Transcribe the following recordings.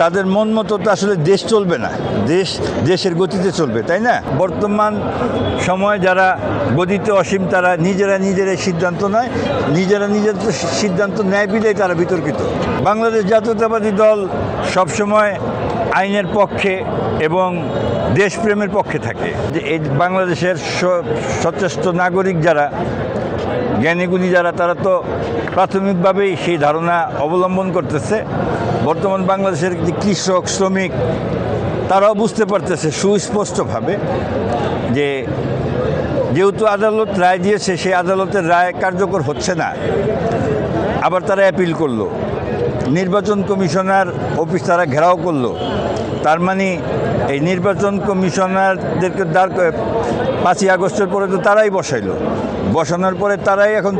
তাদের মন মতো তো আসলে দেশ চলবে না, দেশের গতিতে চলবে, তাই না? বর্তমান সময় যারা গদিতে অসীম তারা নিজেরাই সিদ্ধান্ত নেয়, নিজেদের সিদ্ধান্ত নেয় বিলেই তারা বিতর্কিত। বাংলাদেশ জাতীয়তাবাদী দল সবসময় আইনের পক্ষে এবং দেশপ্রেমের পক্ষে থাকে। যে এই বাংলাদেশের সচেষ্ট নাগরিক যারা, জ্ঞানীগুণী যারা, তারা তো প্রাথমিকভাবেই সেই ধারণা অবলম্বন করতেছে। বর্তমান বাংলাদেশের যে কৃষক, শ্রমিক, তারাও বুঝতে পারতেছে সুস্পষ্টভাবে যে যেহেতু আদালত রায় দিয়েছে, সেই আদালতের রায় কার্যকর হচ্ছে না। আবার তারা অ্যাপিল করলো, নির্বাচন কমিশনার অফিস তারা ঘেরাও করলো। তার মানে এই নির্বাচন কমিশনারদেরকে 5ই আগস্টের পরে তো তারাই বসানোর পরে তারাই এখন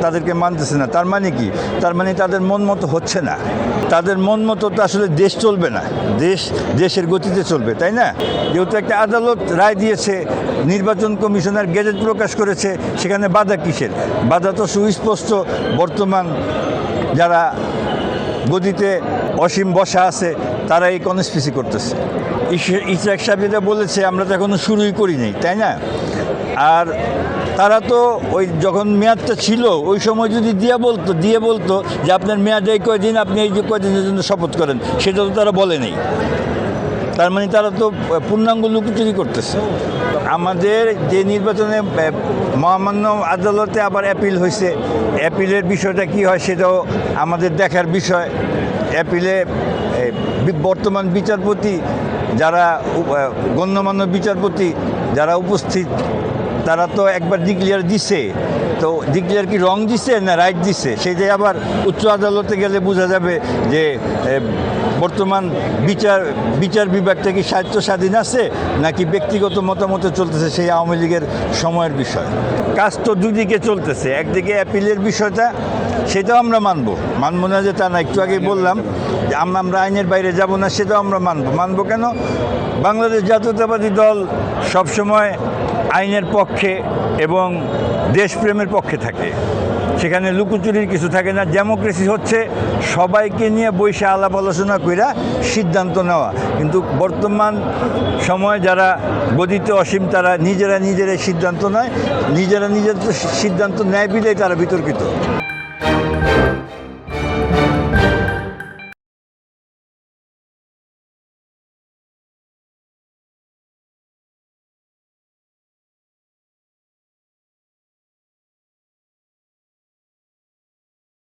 তাদেরকে মানতেছে না। তার মানে কি? তার মানে তাদের মন মতো হচ্ছে না। তাদের মন মতো তো আসলে দেশ চলবে না, দেশের গতিতে চলবে, তাই না? যেহেতু একটা আদালত রায় দিয়েছে, নির্বাচন কমিশনার গেজেট প্রকাশ করেছে, সেখানে বাধা কিসের? বাধা তো সুস্পষ্ট। বর্তমান যারা গদিতে অসীম বসা আছে তারা এই কনস্পিরেসি করতেছে। ইশরাক সাহেব যেটা বলেছে, আমরা তো এখনো শুরুই করিনি, তাই না? আর তারা তো ওই যখন মেয়াদটা ছিল ওই সময় যদি দিয়ে বলতো যে আপনার মেয়াদ এই কয়দিন, আপনি এই যে কয়দিনের জন্য শপথ করেন, সেটা তো তারা বলে নেই। তার মানে তারা তো পূর্ণাঙ্গ লুকোচুরি করতেছে। আমাদের যে নির্বাচনে মহামান্য আদালতে আবার অ্যাপিল হয়েছে, অ্যাপিলের বিষয়টা কি হয় সেটাও আমাদের দেখার বিষয়। অ্যাপিলে বর্তমান বিচারপতি যারা, গণ্যমান্য বিচারপতি যারা উপস্থিত, তারা তো একবার ডিক্লেয়ার দিছে। তো ডিক্লেয়ার কি রং দিছে না রাইট দিছে, সেটাই আবার উচ্চ আদালতে গেলে বোঝা যাবে যে বর্তমান বিচার বিভাগটা কি স্বাধীন আছে নাকি ব্যক্তিগত মতামতে চলতেছে, সেই আওয়ামী লীগের সময়ের বিষয়। কাজ তো দুদিকে চলতেছে। একদিকে অ্যাপিলের বিষয়টা, সেটাও আমরা মানবো না যে তা না। একটু আগে বললাম যে আমরা আইনের বাইরে যাব না, সেটাও আমরা মানবো কেন? বাংলাদেশ জাতীয়তাবাদী দল সবসময় আইনের পক্ষে এবং দেশপ্রেমের পক্ষে থাকে। সেখানে লুকোচুরির কিছু থাকে না। ডেমোক্রেসি হচ্ছে সবাইকে নিয়ে বসে আলাপ আলোচনা কইরা সিদ্ধান্ত নেওয়া। কিন্তু বর্তমান সময় যারা গদিতে অসীম তারা নিজেরাই সিদ্ধান্ত নেয়, নিজেদের সিদ্ধান্ত নেয় বিলেই তারা বিতর্কিত।